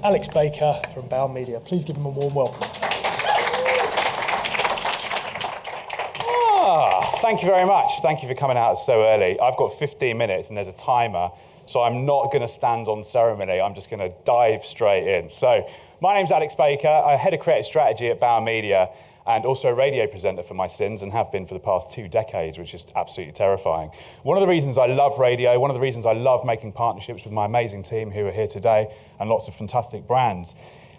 Alex Baker from Bauer Media. Please give him a warm welcome. Thank you very much. Thank you for coming out so early. I've got 15 minutes and there's a timer, so I'm not going to stand on ceremony. I'm just going to dive straight in. So, my name's Alex Baker. I'm head of creative strategy at Bauer Media and also a radio presenter for my sins, and have been for the past 2 decades, which is absolutely terrifying. One of the reasons I love radio, one of the reasons I love making partnerships with my amazing team who are here today, and lots of fantastic brands.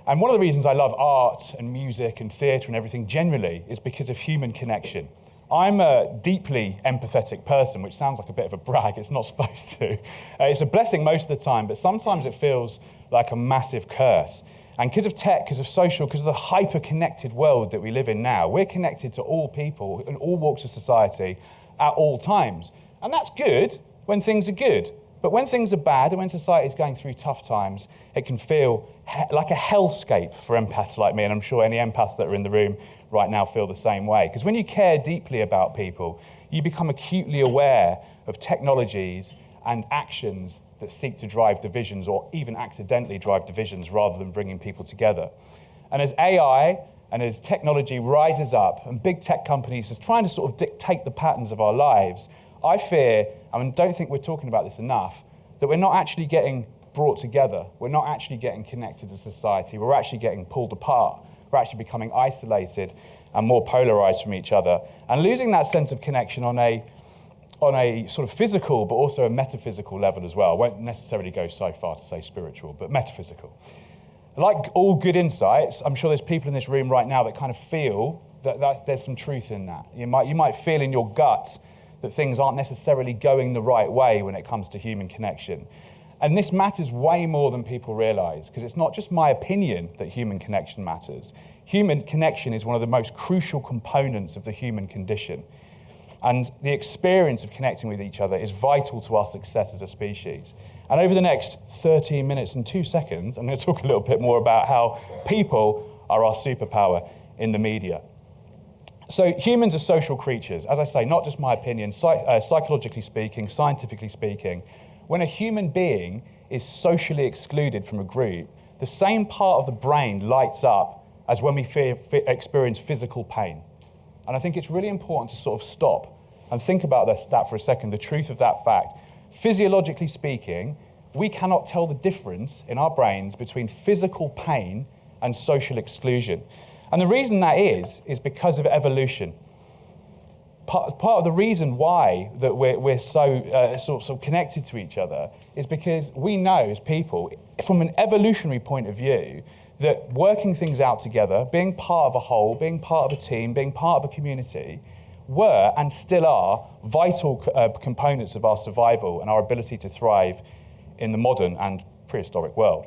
And one of the reasons I love art and music and theatre and everything generally is because of human connection. I'm a deeply empathetic person, which sounds like a bit of a brag. It's not supposed to. It's a blessing most of the time, but sometimes it feels like a massive curse. And because of tech, because of social, because of the hyper-connected world that we live in now, we're connected to all people in all walks of society at all times. And that's good when things are good. But when things are bad and when society is going through tough times, it can feel like a hellscape for empaths like me, and I'm sure any empaths that are in the room right now feel the same way. Because when you care deeply about people, you become acutely aware of technologies and actions that seek to drive divisions or even accidentally drive divisions rather than bringing people together. And as AI and as technology rises up and big tech companies are trying to sort of dictate the patterns of our lives, I fear, and don't think we're talking about this enough, that we're not actually getting brought together. We're not actually getting connected as society. We're actually getting pulled apart. We're actually becoming isolated and more polarized from each other, and losing that sense of connection on a sort of physical but also a metaphysical level as well. I won't necessarily go so far to say spiritual, but metaphysical. Like all good insights, I'm sure there's people in this room right now that kind of feel that there's some truth in that. You might feel in your gut that things aren't necessarily going the right way when it comes to human connection. And this matters way more than people realize, because it's not just my opinion that human connection matters. Human connection is one of the most crucial components of the human condition. And the experience of connecting with each other is vital to our success as a species. And over the next 13 minutes and 2 seconds, I'm going to talk a little bit more about how people are our superpower in the media. So humans are social creatures. As I say, not just my opinion, psychologically speaking, scientifically speaking, when a human being is socially excluded from a group, the same part of the brain lights up as when we experience physical pain. And I think it's really important to sort of stop and think about that for a second, the truth of that fact. Physiologically speaking, we cannot tell the difference in our brains between physical pain and social exclusion. And the reason that is because of evolution. Part of the reason why that we're so sort of connected to each other is because we know as people, from an evolutionary point of view, that working things out together, being part of a whole, being part of a team, being part of a community, were and still are vital components of our survival and our ability to thrive in the modern and prehistoric world.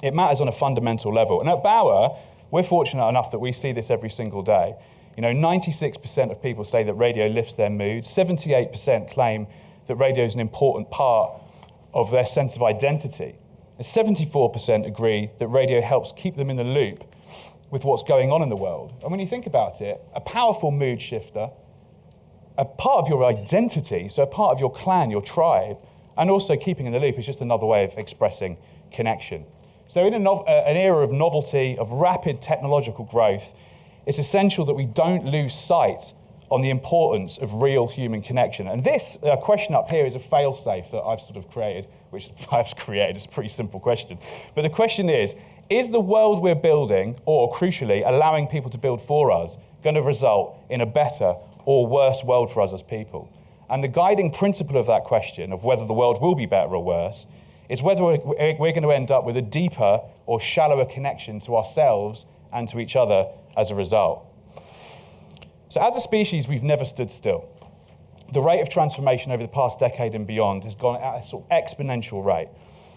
It matters on a fundamental level. And at Bauer, we're fortunate enough that we see this every single day. 96% of people say that radio lifts their mood. 78% claim that radio is an important part of their sense of identity. 74% agree that radio helps keep them in the loop with what's going on in the world. And when you think about it, a powerful mood shifter, a part of your identity, so a part of your clan, your tribe, and also keeping in the loop is just another way of expressing connection. So in an era of novelty, of rapid technological growth, it's essential that we don't lose sight on the importance of real human connection. And this question up here is a fail-safe that I've sort of created, which I've created. It's a pretty simple question. But the question is the world we're building, or crucially, allowing people to build for us, going to result in a better or worse world for us as people? And the guiding principle of that question, of whether the world will be better or worse, is whether we're going to end up with a deeper or shallower connection to ourselves and to each other as a result. So as a species, we've never stood still. The rate of transformation over the past decade and beyond has gone at a sort of exponential rate.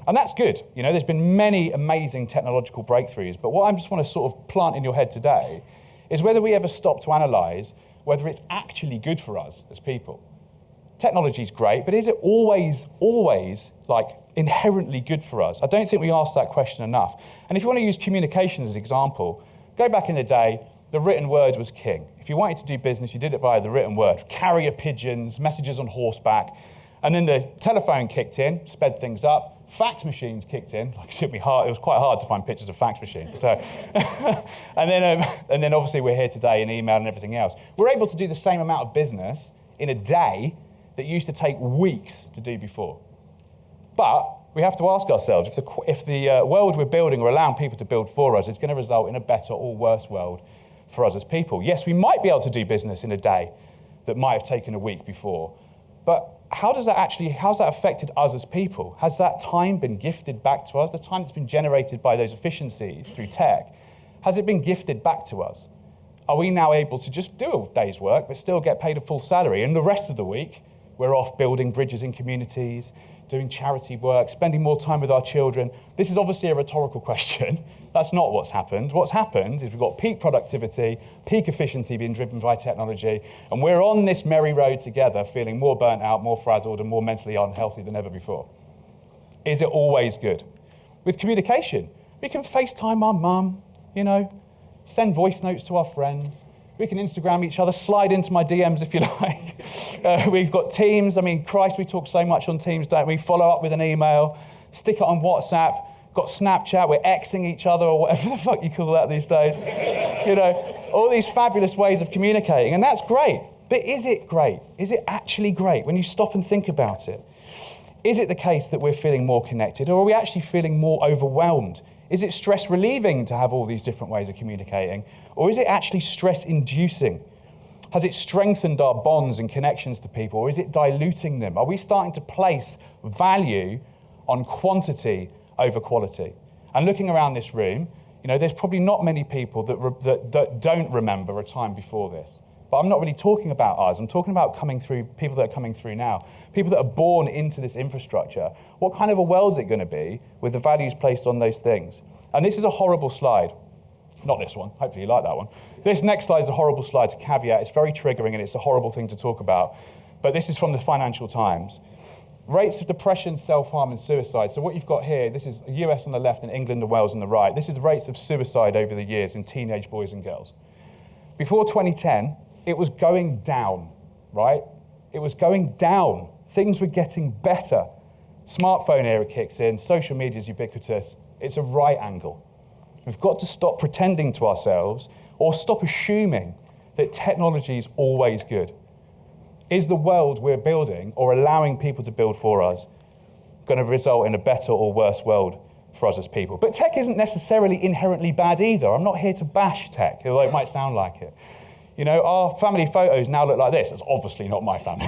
And that's good. There's been many amazing technological breakthroughs, but what I just want to sort of plant in your head today is whether we ever stop to analyze whether it's actually good for us as people. Technology is great, but is it always like inherently good for us? I don't think we ask that question enough. And if you want to use communication as an example, go back in the day, the written word was king. If you wanted to do business, you did it via the written word. Carrier pigeons, messages on horseback. And then the telephone kicked in, sped things up. fax machines kicked in. Like, it was quite hard to find pictures of fax machines, I tell you. and then obviously we're here today in email and everything else. We're able to do the same amount of business in a day that used to take weeks to do before. But we have to ask ourselves, if the world we're building or allowing people to build for us is going to result in a better or worse world for us as people. Yes, we might be able to do business in a day that might have taken a week before, but how's that affected us as people? Has that time been gifted back to us? The time that's been generated by those efficiencies through tech, has it been gifted back to us? Are we now able to just do a day's work but still get paid a full salary, and the rest of the week we're off building bridges in communities, doing charity work, spending more time with our children? This is obviously a rhetorical question. That's not what's happened. What's happened is we've got peak productivity, peak efficiency being driven by technology, and we're on this merry road together, feeling more burnt out, more frazzled, and more mentally unhealthy than ever before. Is it always good? With communication, we can FaceTime our mum, send voice notes to our friends. We can Instagram each other, slide into my DMs if you like. We've got Teams. I mean, Christ, we talk so much on Teams, don't we? Follow up with an email, stick it on WhatsApp, got Snapchat, we're Xing each other or whatever the fuck you call that these days. All these fabulous ways of communicating, and that's great. But is it great? Is it actually great when you stop and think about it? Is it the case that we're feeling more connected, or are we actually feeling more overwhelmed? Is it stress relieving to have all these different ways of communicating? Or is it actually stress inducing? Has it strengthened our bonds and connections to people, or is it diluting them? Are we starting to place value on quantity over quality? And looking around this room, there's probably not many people that don't remember a time before this. But I'm not really talking about us. I'm talking about people that are coming through now, people that are born into this infrastructure. What kind of a world is it going to be with the values placed on those things? And this is a horrible slide. Not this one. Hopefully you like that one. This next slide is a horrible slide to caveat. It's very triggering and it's a horrible thing to talk about. But this is from the Financial Times. Rates of depression, self-harm and suicide. So what you've got here, this is US on the left and England and Wales on the right. This is the rates of suicide over the years in teenage boys and girls. Before 2010, it was going down, right? It was going down. Things were getting better. Smartphone era kicks in, social media is ubiquitous. It's a right angle. We've got to stop pretending to ourselves or stop assuming that technology is always good. Is the world we're building or allowing people to build for us going to result in a better or worse world for us as people? But tech isn't necessarily inherently bad either. I'm not here to bash tech, although it might sound like it. Our family photos now look like this. That's obviously not my family.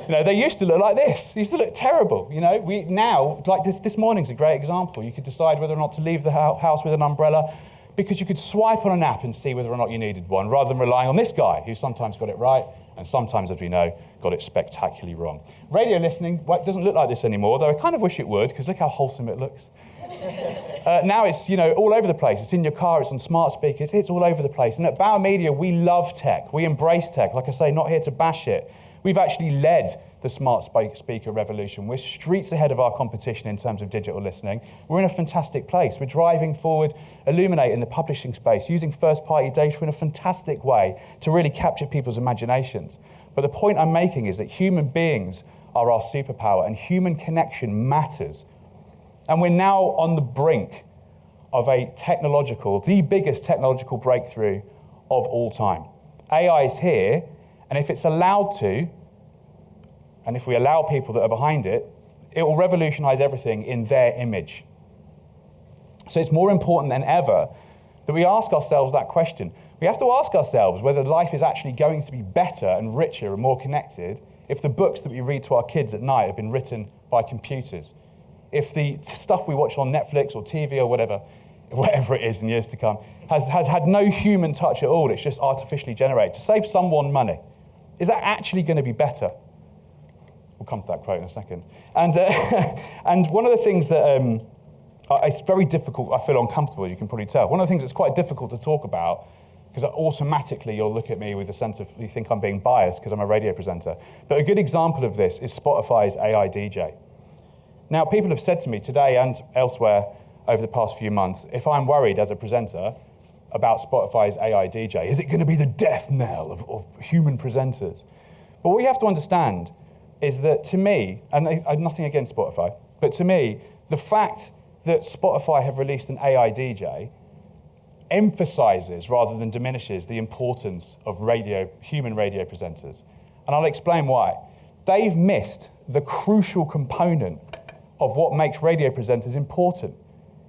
They used to look like this. They used to look terrible. We now, like this morning's a great example. You could decide whether or not to leave the house with an umbrella because you could swipe on an app and see whether or not you needed one, rather than relying on this guy who sometimes got it right and sometimes, as we know, got it spectacularly wrong. Radio listening doesn't look like this anymore, though I kind of wish it would, because look how wholesome it looks. Now it's all over the place. It's in your car, it's on smart speakers, it's all over the place. And at Bauer Media, we love tech. We embrace tech. Like I say, not here to bash it. We've actually led the smart speaker revolution. We're streets ahead of our competition in terms of digital listening. We're in a fantastic place. We're driving forward, illuminating the publishing space, using first-party data in a fantastic way to really capture people's imaginations. But the point I'm making is that human beings are our superpower, and human connection matters. And we're now on the brink of the biggest technological breakthrough of all time. AI is here, and if it's allowed to, and if we allow people that are behind it, it will revolutionize everything in their image. So it's more important than ever that we ask ourselves that question. We have to ask ourselves whether life is actually going to be better and richer and more connected if the books that we read to our kids at night have been written by computers. If the stuff we watch on Netflix or TV or whatever it is in years to come, has had no human touch at all, it's just artificially generated, to save someone money. Is that actually going to be better? We'll come to that quote in a second. And and one of the things that it's very difficult, I feel uncomfortable, as you can probably tell. One of the things that's quite difficult to talk about, because automatically you'll look at me with a sense of, you think I'm being biased because I'm a radio presenter. But a good example of this is Spotify's AI DJ. Now, people have said to me today and elsewhere over the past few months, if I'm worried as a presenter about Spotify's AI DJ, is it going to be the death knell of human presenters? But what you have to understand is that, to me, and I have nothing against Spotify, But to me, the fact that Spotify have released an AI DJ emphasizes rather than diminishes the importance of human radio presenters. And I'll explain why. They've missed the crucial component of what makes radio presenters important.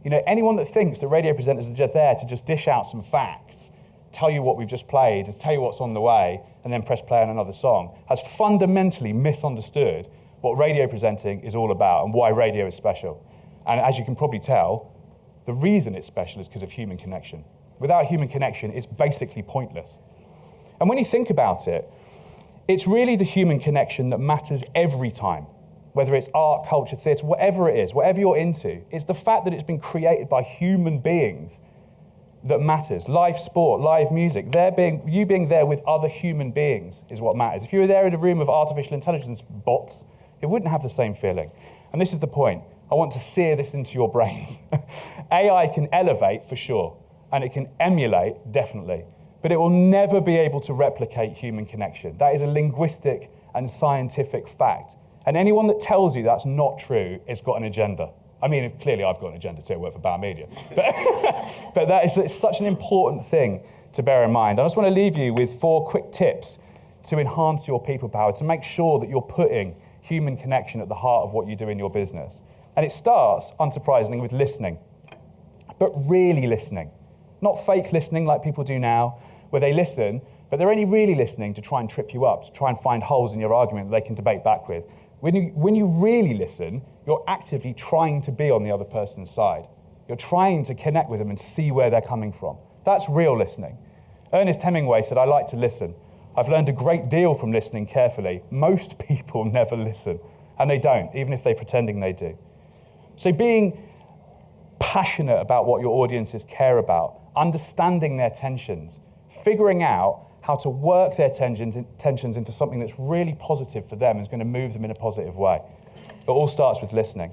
You know, anyone that thinks that radio presenters are just there to just dish out some facts, tell you what we've just played, and tell you what's on the way, and then press play on another song, has fundamentally misunderstood what radio presenting is all about and why radio is special. And as you can probably tell, the reason it's special is because of human connection. Without human connection, it's basically pointless. And when you think about it, it's really the human connection that matters every time. Whether it's art, culture, theatre, whatever it is, whatever you're into, it's the fact that it's been created by human beings that matters. Live sport, live music, you being there with other human beings is what matters. If you were there in a room of artificial intelligence bots, it wouldn't have the same feeling. And this is the point. I want to sear this into your brains. AI can elevate for sure, and it can emulate, definitely, but it will never be able to replicate human connection. That is a linguistic and scientific fact. And anyone that tells you that's not true has got an agenda. I mean, clearly I've got an agenda too, I work for Bauer Media. But it's such an important thing to bear in mind. I just want to leave you with 4 quick tips to enhance your people power, to make sure that you're putting human connection at the heart of what you do in your business. And it starts, unsurprisingly, with listening, but really listening. Not fake listening like people do now, where they listen, but they're only really listening to try and trip you up, to try and find holes in your argument that they can debate back with. When you really listen, you're actively trying to be on the other person's side. You're trying to connect with them and see where they're coming from. That's real listening. Ernest Hemingway said, "I like to listen. I've learned a great deal from listening carefully. Most people never listen, and they don't, even if they're pretending they do." So being passionate about what your audiences care about, understanding their tensions, figuring out how to work their tensions into something that's really positive for them and is going to move them in a positive way. It all starts with listening.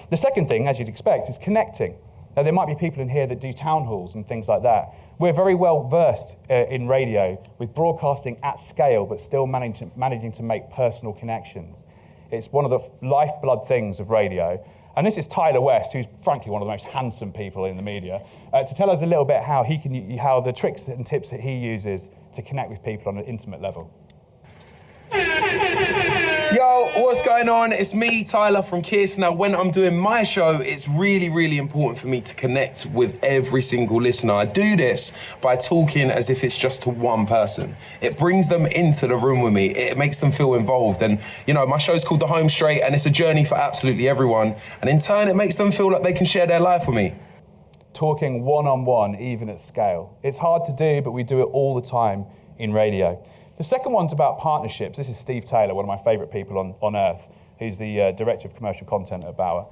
The second thing, as you'd expect, is connecting. Now, there might be people in here that do town halls and things like that. We're very well versed in radio with broadcasting at scale, but still managing to make personal connections. It's one of the lifeblood things of radio. And this is Tyler West, who's frankly one of the most handsome people in the media, to tell us a little bit how the tricks and tips that he uses to connect with people on an intimate level. Yo, what's going on? It's me, Tyler from Kiss. Now, when I'm doing my show, it's really, really important for me to connect with every single listener. I do this by talking as if it's just to one person. It brings them into the room with me. It makes them feel involved. And, you know, my show's called The Home Straight, and it's a journey for absolutely everyone. And in turn, it makes them feel like they can share their life with me. Talking one-on-one, even at scale. It's hard to do, but we do it all the time in radio. The second one's about partnerships. This is Steve Taylor, one of my favourite people on earth. He's the Director of Commercial Content at Bauer.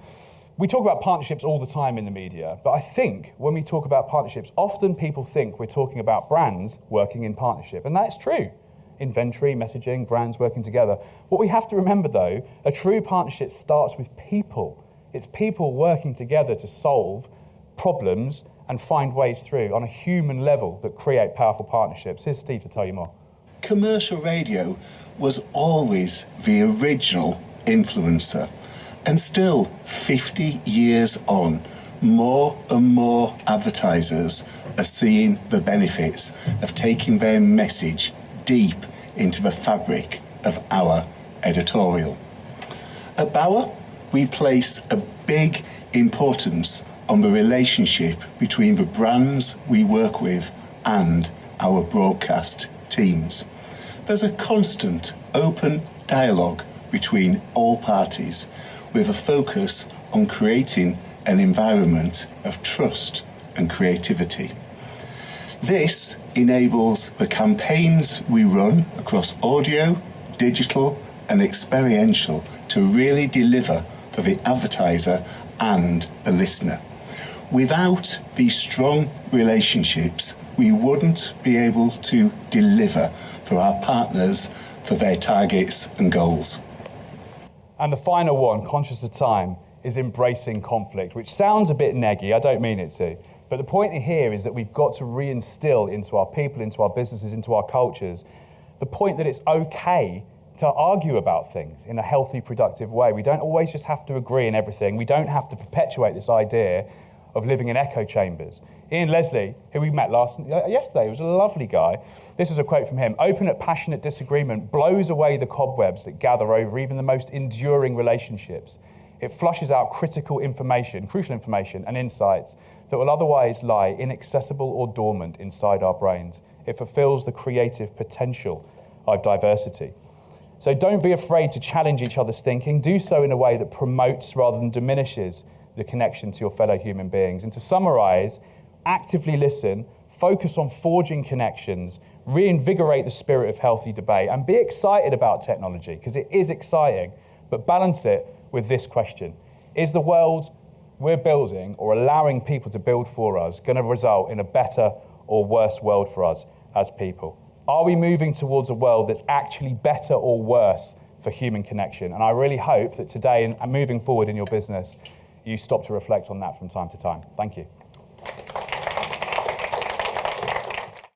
We talk about partnerships all the time in the media, but I think when we talk about partnerships, often people think we're talking about brands working in partnership, and that's true. Inventory, messaging, brands working together. What we have to remember, though, a true partnership starts with people. It's people working together to solve problems and find ways through on a human level that create powerful partnerships. Here's Steve to tell you more. Commercial radio was always the original influencer, and still 50 years on, more and more advertisers are seeing the benefits of taking their message deep into the fabric of our editorial. At Bauer, we place a big importance on the relationship between the brands we work with and our broadcast teams. There's a constant open dialogue between all parties with a focus on creating an environment of trust and creativity. This enables the campaigns we run across audio, digital and experiential to really deliver for the advertiser and the listener. Without these strong relationships, we wouldn't be able to deliver for our partners for their targets and goals. And the final one, conscious of time, is embracing conflict, which sounds a bit neggy, I don't mean it to. But the point here is that we've got to reinstill into our people, into our businesses, into our cultures, the point that it's okay to argue about things in a healthy, productive way. We don't always just have to agree in everything. We don't have to perpetuate this idea of living in echo chambers. Ian Leslie, who we met yesterday, was a lovely guy. This is a quote from him. "Open and passionate disagreement blows away the cobwebs that gather over even the most enduring relationships. It flushes out crucial information and insights that will otherwise lie inaccessible or dormant inside our brains. It fulfills the creative potential of diversity." So don't be afraid to challenge each other's thinking. Do so in a way that promotes rather than diminishes the connection to your fellow human beings. And to summarize, actively listen, focus on forging connections, reinvigorate the spirit of healthy debate, and be excited about technology, because it is exciting, but balance it with this question. Is the world we're building or allowing people to build for us going to result in a better or worse world for us as people? Are we moving towards a world that's actually better or worse for human connection? And I really hope that today and moving forward in your business, you stop to reflect on that from time to time. Thank you.